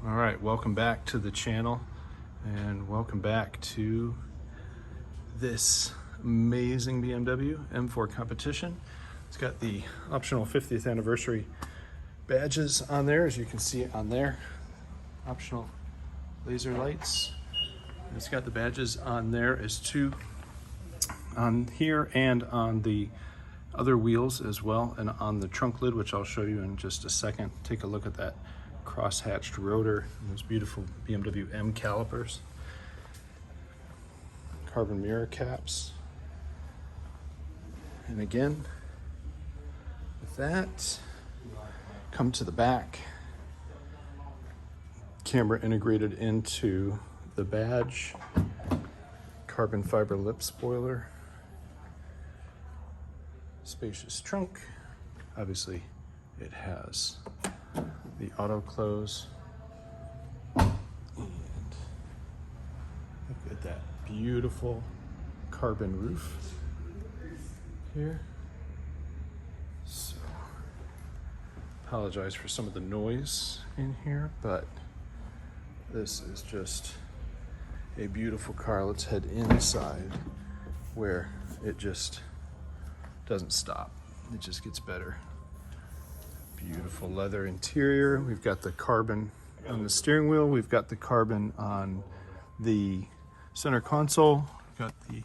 All right, welcome back to the channel and welcome back to this amazing BMW M4 Competition. It's got the optional 50th anniversary badges on there, as you can see on there. Optional laser lights. It's got the badges on there as two on here and on the other wheels as well, and on the trunk lid, which I'll show you in just a second. Take a look at that cross-hatched rotor and those beautiful BMW M calipers. Carbon mirror caps. And again, with that, come to the back. Camera integrated into the badge. Carbon fiber lip spoiler. Spacious trunk. Obviously, it has the auto close. And look at that beautiful carbon roof here. So, apologize for some of the noise in here, but this is just a beautiful car. Let's head inside where it just doesn't stop. It just gets better. Beautiful leather interior. We've got the carbon on the steering wheel. We've got the carbon on the center console. We've got the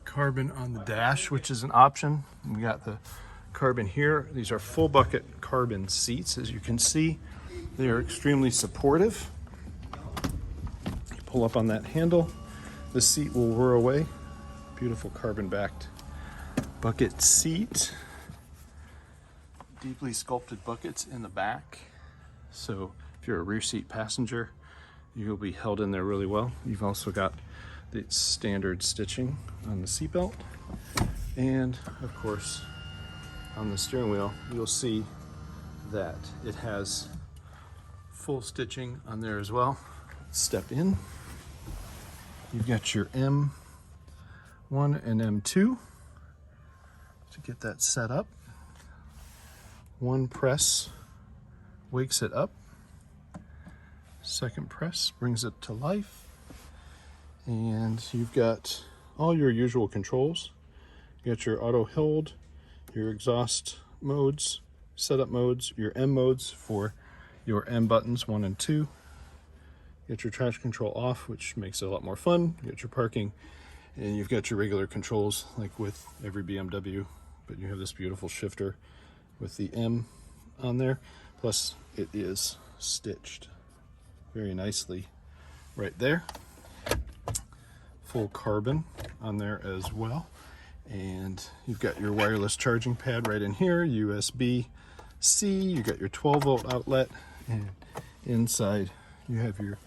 carbon on the dash, which is an option. We got the carbon here. These are full bucket carbon seats. As you can see, they are extremely supportive. You pull up on that handle, the seat will whir away. Beautiful carbon backed bucket seat. Deeply sculpted buckets in the back. So if you're a rear seat passenger, you'll be held in there really well. You've also got the standard stitching on the seatbelt. And of course, on the steering wheel, you'll see that it has full stitching on there as well. Step in. You've got your M1 and M2 to get that set up. One press wakes it up. Second press brings it to life. And you've got all your usual controls. You got your auto hold, your exhaust modes, setup modes, your M modes for your M buttons 1 and 2. You got your traction control off, which makes it a lot more fun. You got your parking, and you've got your regular controls like with every BMW, but you have this beautiful shifter with the M on there. Plus it is stitched very nicely right there. Full carbon on there as well. And you've got your wireless charging pad right in here, USB-C, you got your 12-volt outlet, and inside you have your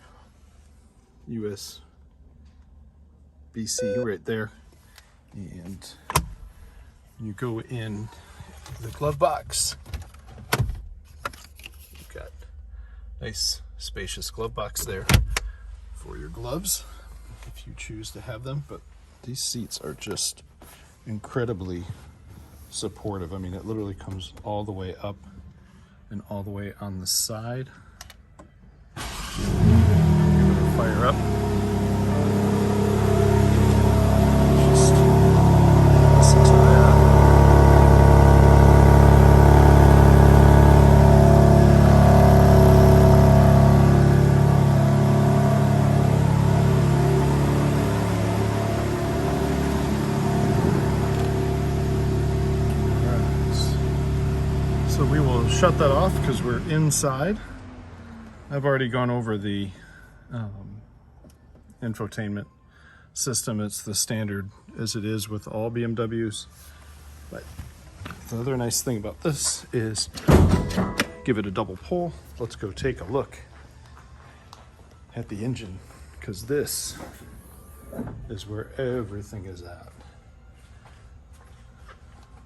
USB-C right there. And you go in the glove box. You've got nice spacious glove box there for your gloves if you choose to have them. But these seats are just incredibly supportive. I mean, it literally comes all the way up and all the way on the side. Give it a fire up. Just listen to that. So we will shut that off because we're inside. I've already gone over the infotainment system. It's the standard as it is with all BMWs. But the other nice thing about this is give it a double pull. Let's go take a look at the engine, because this is where everything is at.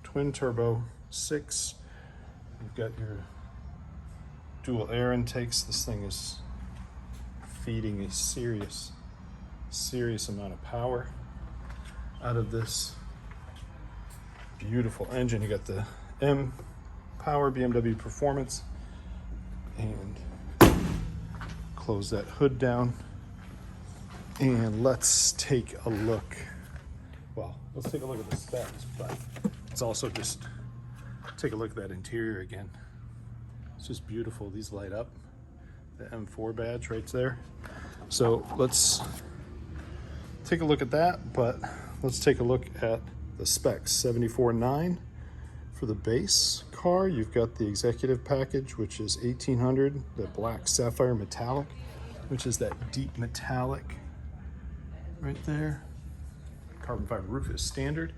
Twin turbo 6. You've got your dual air intakes. This thing is feeding a serious amount of power out of this beautiful engine. You got the M Power BMW Performance, and close that hood down. And let's take a look. Well, let's take a look at the specs, but let's also just take a look at that interior again. It's just beautiful. These light up. The M4 badge right there. So let's take a look at that, but let's take a look at the specs. 74.9 for the base car. You've got the executive package, which is 1800, the black sapphire metallic, which is that deep metallic right there. Carbon fiber roof is standard.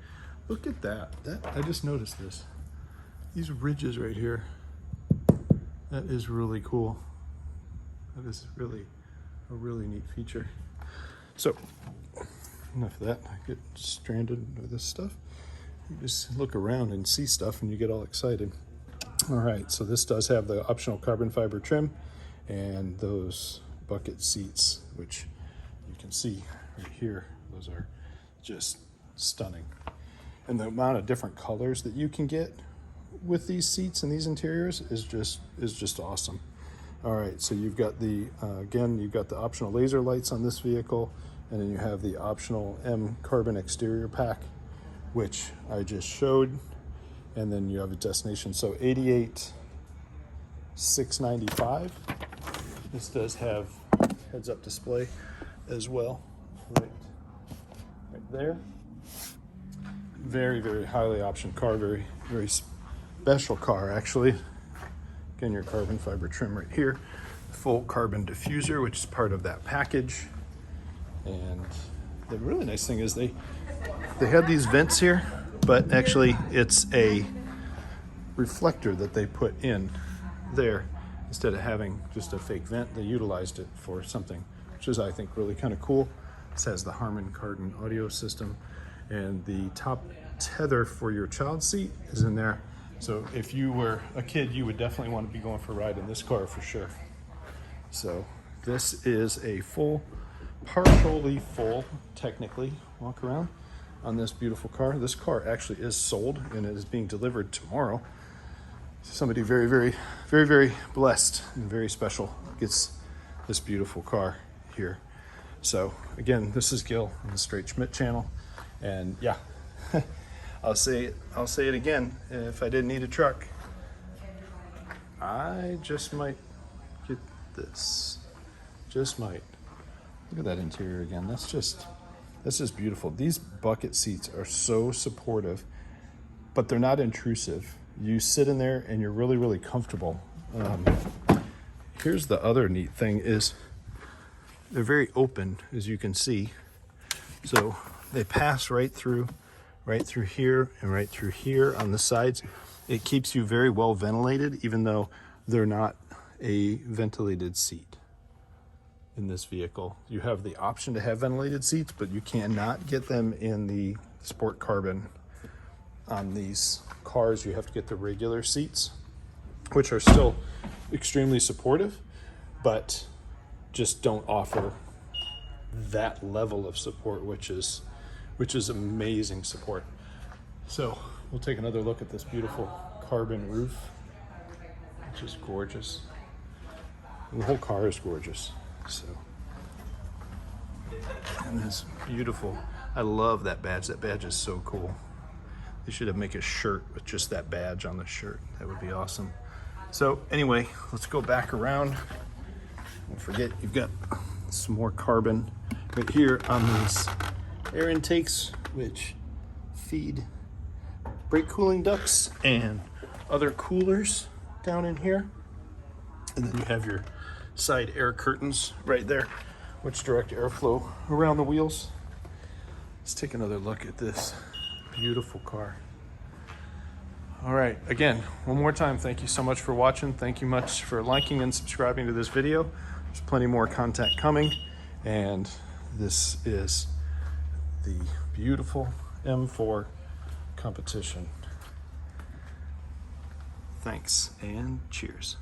Look at that. I just noticed this. These ridges right here. That is really cool. That is really a really neat feature. So enough of that. I get stranded with this stuff. You just look around and see stuff and you get all excited. All right, so this does have the optional carbon fiber trim and those bucket seats, which you can see right here. Those are just stunning. And the amount of different colors that you can get with these seats and these interiors is just awesome. All right, so you've got the again, you've got the optional laser lights on this vehicle, and then you have the optional M carbon exterior pack, which I just showed, and then you have a destination. So 88,695. This does have heads-up display as well, right there. Very, very highly optioned car, very, very special car actually. Again, your carbon fiber trim right here, full carbon diffuser, which is part of that package. And the really nice thing is they had these vents here, but actually it's a reflector that they put in there. Instead of having just a fake vent, they utilized it for something, which is, I think, really kind of cool. This has the Harman Kardon audio system, and the top tether for your child seat is in there. So if you were a kid, you would definitely want to be going for a ride in this car for sure. So this is a partially full, technically, walk around on this beautiful car. This car actually is sold and it is being delivered tomorrow. Somebody very, very, very, very blessed and very special gets this beautiful car here. So again, this is Gil on the Straight Schmidt channel, and yeah, I'll say it again. If I didn't need a truck, I just might get this. Just might. Look at that interior again. That's just beautiful. These bucket seats are so supportive, but they're not intrusive. You sit in there and you're really, really comfortable. Here's the other neat thing is they're very open, as you can see. So they pass right through here and right through here on the sides. It keeps you very well ventilated, even though they're not a ventilated seat in this vehicle. You have the option to have ventilated seats, but you cannot get them in the Sport Carbon. On these cars, you have to get the regular seats, which are still extremely supportive, but just don't offer that level of support, which is amazing support. So we'll take another look at this beautiful carbon roof, which is gorgeous. And the whole car is gorgeous. So, and this beautiful, I love that badge. That badge is so cool. They should make a shirt with just that badge on the shirt. That would be awesome. So anyway, let's go back around. Don't forget, you've got some more carbon right here on these air intakes, which feed brake cooling ducts and other coolers down in here. And then you have your side air curtains right there, which direct airflow around the wheels. Let's take another look at this beautiful car. All right, again, one more time, thank you so much for watching. Thank you much for liking and subscribing to this video. There's plenty more content coming, and this is the beautiful M4 Competition. Thanks and cheers.